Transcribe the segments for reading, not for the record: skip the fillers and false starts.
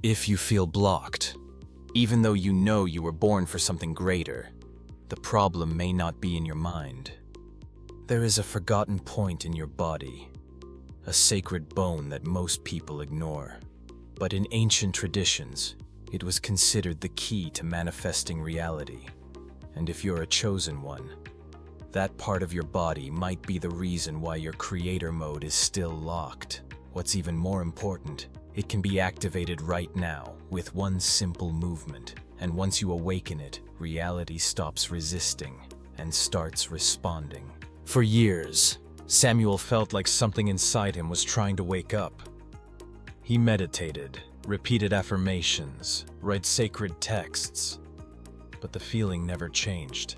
If you feel blocked, even though you know you were born for something greater, the problem may not be in your mind. There is a forgotten point in your body, a sacred bone that most people ignore. But in ancient traditions, it was considered the key to manifesting reality. And if you're a chosen one, that part of your body might be the reason why your creator mode is still locked. What's even more important, it can be activated right now with one simple movement. And once you awaken it, reality stops resisting and starts responding. For years, Samuel felt like something inside him was trying to wake up. He meditated, repeated affirmations, read sacred texts, but the feeling never changed.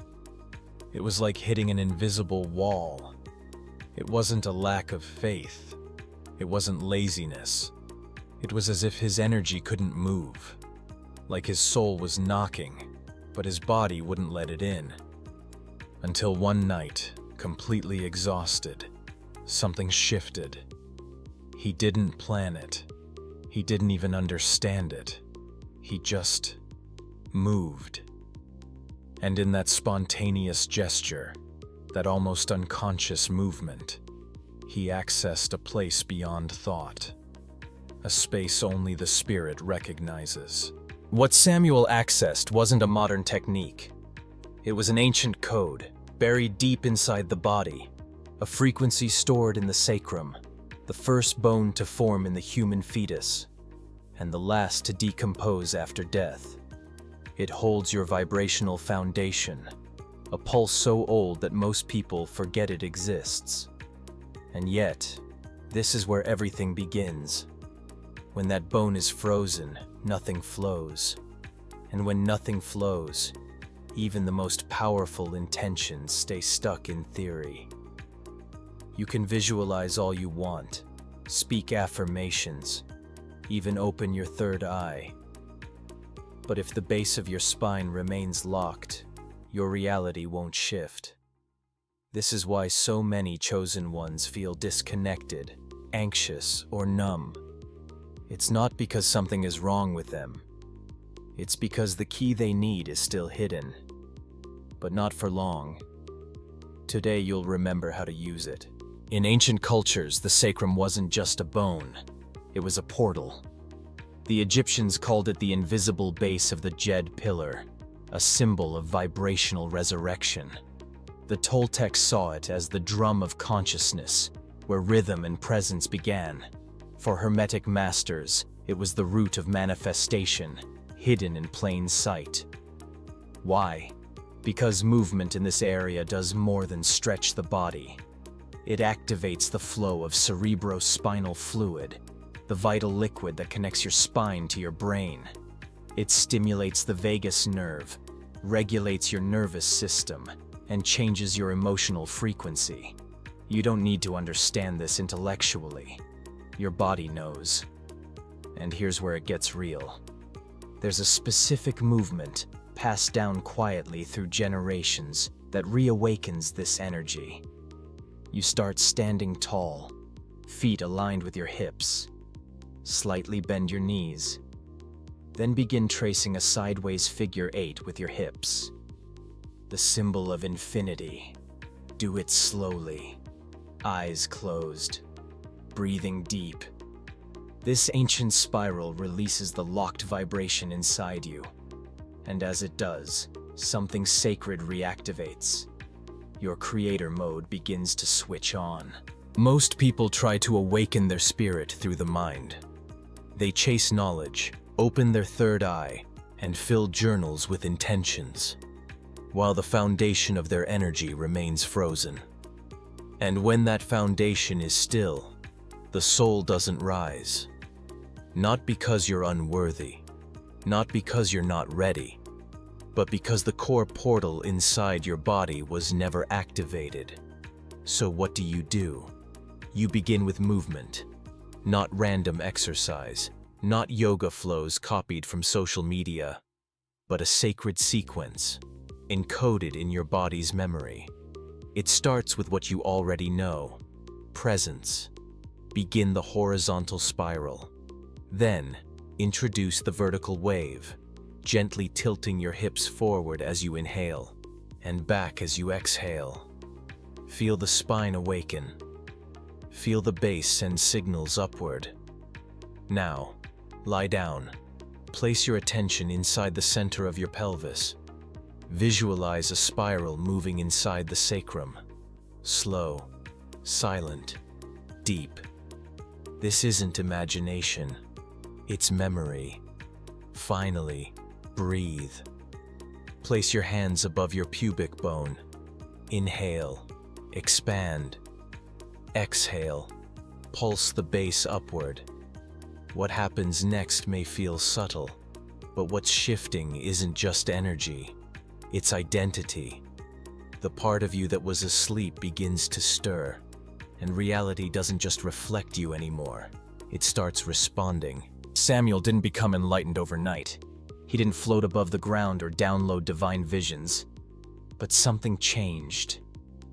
It was like hitting an invisible wall. It wasn't a lack of faith. It wasn't laziness. It was as if his energy couldn't move, like his soul was knocking, but his body wouldn't let it in. Until one night, completely exhausted, something shifted. He didn't plan it. He didn't even understand it. He just moved. And in that spontaneous gesture, that almost unconscious movement, he accessed a place beyond thought, a space only the spirit recognizes. What Samuel accessed wasn't a modern technique. It was an ancient code, buried deep inside the body, a frequency stored in the sacrum, the first bone to form in the human fetus, and the last to decompose after death. It holds your vibrational foundation, a pulse so old that most people forget it exists. And yet, this is where everything begins. When that bone is frozen, nothing flows. And when nothing flows, even the most powerful intentions stay stuck in theory. You can visualize all you want, speak affirmations, even open your third eye. But if the base of your spine remains locked, your reality won't shift. This is why so many chosen ones feel disconnected, anxious, or numb. It's not because something is wrong with them. It's because the key they need is still hidden. But not for long. Today you'll remember how to use it. In ancient cultures, the sacrum wasn't just a bone. It was a portal. The Egyptians called it the invisible base of the Djed pillar, a symbol of vibrational resurrection. The Toltecs saw it as the drum of consciousness, where rhythm and presence began. For Hermetic masters, it was the root of manifestation, hidden in plain sight. Why? Because movement in this area does more than stretch the body. It activates the flow of cerebrospinal fluid, the vital liquid that connects your spine to your brain. It stimulates the vagus nerve, regulates your nervous system, and changes your emotional frequency. You don't need to understand this intellectually. Your body knows. And here's where it gets real. There's a specific movement passed down quietly through generations that reawakens this energy. You start standing tall, feet aligned with your hips. Slightly bend your knees. Then begin tracing a sideways figure 8 with your hips. The symbol of infinity. Do it slowly, eyes closed, breathing deep. This ancient spiral releases the locked vibration inside you. And as it does, something sacred reactivates. Your creator mode begins to switch on. Most people try to awaken their spirit through the mind. They chase knowledge, open their third eye, and fill journals with intentions, while the foundation of their energy remains frozen. And when that foundation is still, the soul doesn't rise. Not because you're unworthy, not because you're not ready, but because the core portal inside your body was never activated. So what do? You begin with movement, not random exercise, not yoga flows copied from social media, but a sacred sequence, encoded in your body's memory. It starts with what you already know, presence. Begin the horizontal spiral. Then, Introduce the vertical wave, gently tilting your hips forward as you inhale and back as you exhale. Feel the spine awaken. Feel the base send signals upward. Now, lie down. Place your attention inside the center of your pelvis. Visualize a spiral moving inside the sacrum. Slow, silent, deep. This isn't imagination. It's memory. Finally, breathe. Place your hands above your pubic bone. Inhale, expand. Exhale, pulse the base upward. What happens next may feel subtle, but what's shifting isn't just energy, it's identity. The part of you that was asleep begins to stir, and reality doesn't just reflect you anymore, it starts responding. Samuel didn't become enlightened overnight. He didn't float above the ground or download divine visions. But something changed.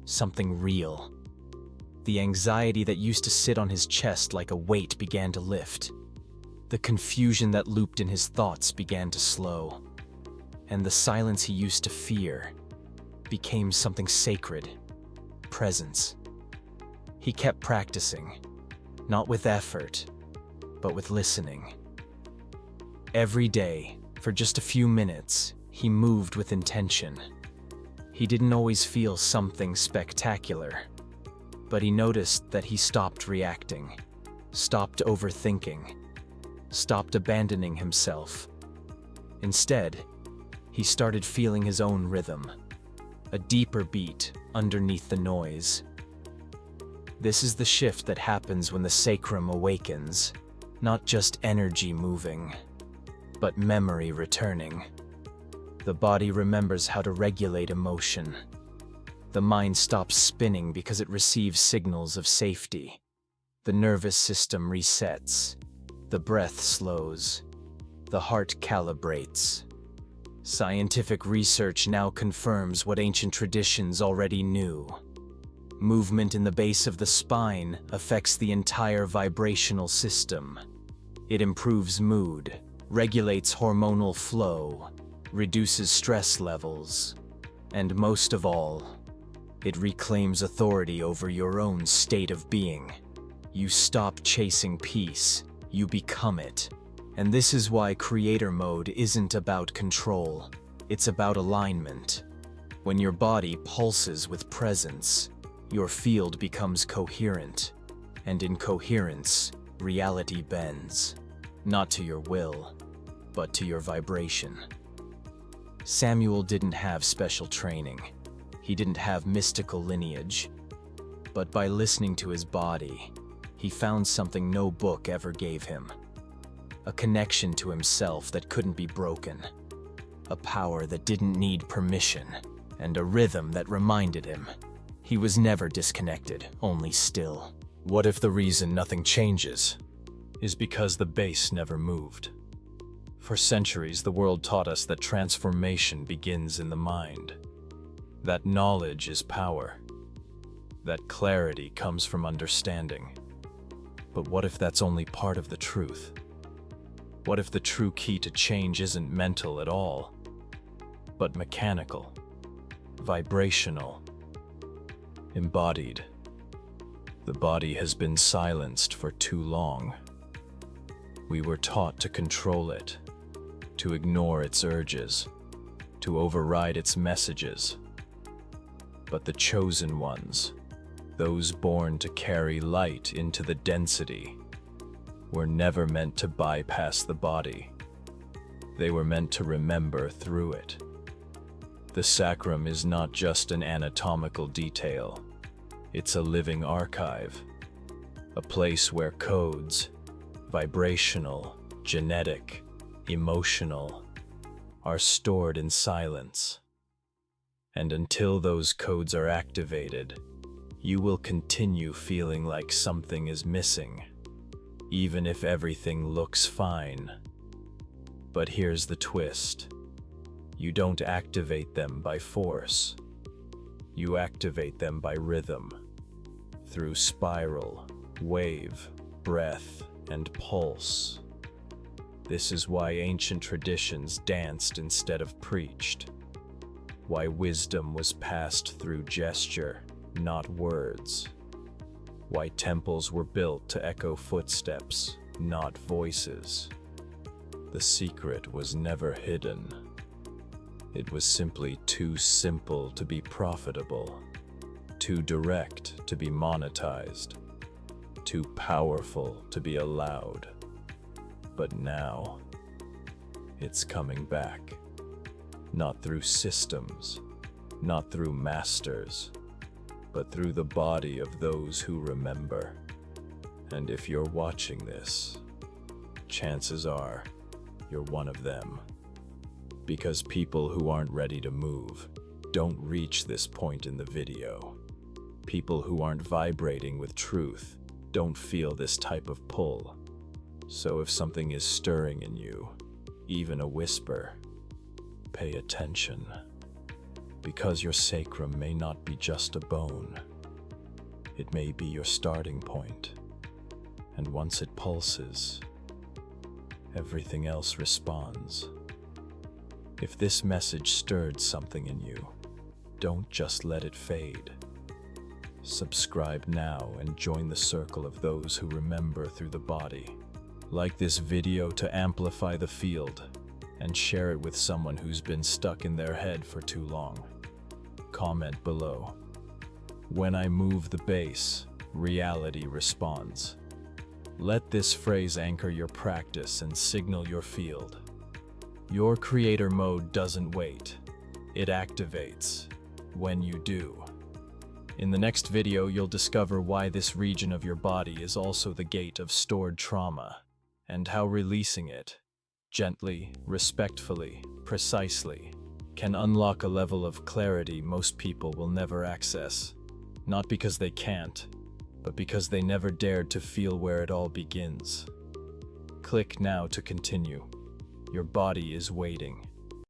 Something real. The anxiety that used to sit on his chest like a weight began to lift. The confusion that looped in his thoughts began to slow. And the silence he used to fear became something sacred. Presence. He kept practicing, not with effort, but with listening. Every day, for just a few minutes, he moved with intention. He didn't always feel something spectacular, but he noticed that he stopped reacting, stopped overthinking, stopped abandoning himself. Instead, he started feeling his own rhythm, a deeper beat underneath the noise. This is the shift that happens when the sacrum awakens, not just energy moving, but memory returning. The body remembers how to regulate emotion. The mind stops spinning because it receives signals of safety. The nervous system resets. The breath slows. The heart calibrates. Scientific research now confirms what ancient traditions already knew. Movement in the base of the spine affects the entire vibrational system. It improves mood, regulates hormonal flow, reduces stress levels, and most of all, it reclaims authority over your own state of being. You stop chasing peace, you become it. And this is why creator mode isn't about control, it's about alignment. When your body pulses with presence, your field becomes coherent, and in coherence, reality bends, not to your will, but to your vibration. Samuel didn't have special training. He didn't have mystical lineage. But by listening to his body, he found something no book ever gave him. A connection to himself that couldn't be broken. A power that didn't need permission, and a rhythm that reminded him. He was never disconnected, only still. What if the reason nothing changes is because the base never moved? For centuries, the world taught us that transformation begins in the mind, that knowledge is power, that clarity comes from understanding. But what if that's only part of the truth? What if the true key to change isn't mental at all, but mechanical, vibrational, embodied? The body has been silenced for too long. We were taught to control it, to ignore its urges, to override its messages. But the chosen ones, those born to carry light into the density, were never meant to bypass the body. They were meant to remember through it. The sacrum is not just an anatomical detail. It's a living archive, a place where codes, vibrational, genetic, emotional, are stored in silence. And until those codes are activated, you will continue feeling like something is missing, even if everything looks fine. But here's the twist. You don't activate them by force. You activate them by rhythm, through spiral, wave, breath, and pulse. This is why ancient traditions danced instead of preached. Why wisdom was passed through gesture, not words. Why temples were built to echo footsteps, not voices. The secret was never hidden. It was simply too simple to be profitable, too direct to be monetized, too powerful to be allowed. But now, it's coming back. Not through systems, not through masters, but through the body of those who remember. And if you're watching this, chances are you're one of them. Because people who aren't ready to move don't reach this point in the video. People who aren't vibrating with truth don't feel this type of pull. So if something is stirring in you, even a whisper, pay attention. Because your sacrum may not be just a bone. It may be your starting point. And once it pulses, everything else responds. If this message stirred something in you, don't just let it fade. Subscribe now and join the circle of those who remember through the body. Like this video to amplify the field, and share it with someone who's been stuck in their head for too long. Comment below. When I move the bass, reality responds. Let this phrase anchor your practice and signal your field. Your creator mode doesn't wait. It activates when you do. In the next video, you'll discover why this region of your body is also the gate of stored trauma, and how releasing it, gently, respectfully, precisely, can unlock a level of clarity most people will never access. Not because they can't, but because they never dared to feel where it all begins. Click now to continue. Your body is waiting.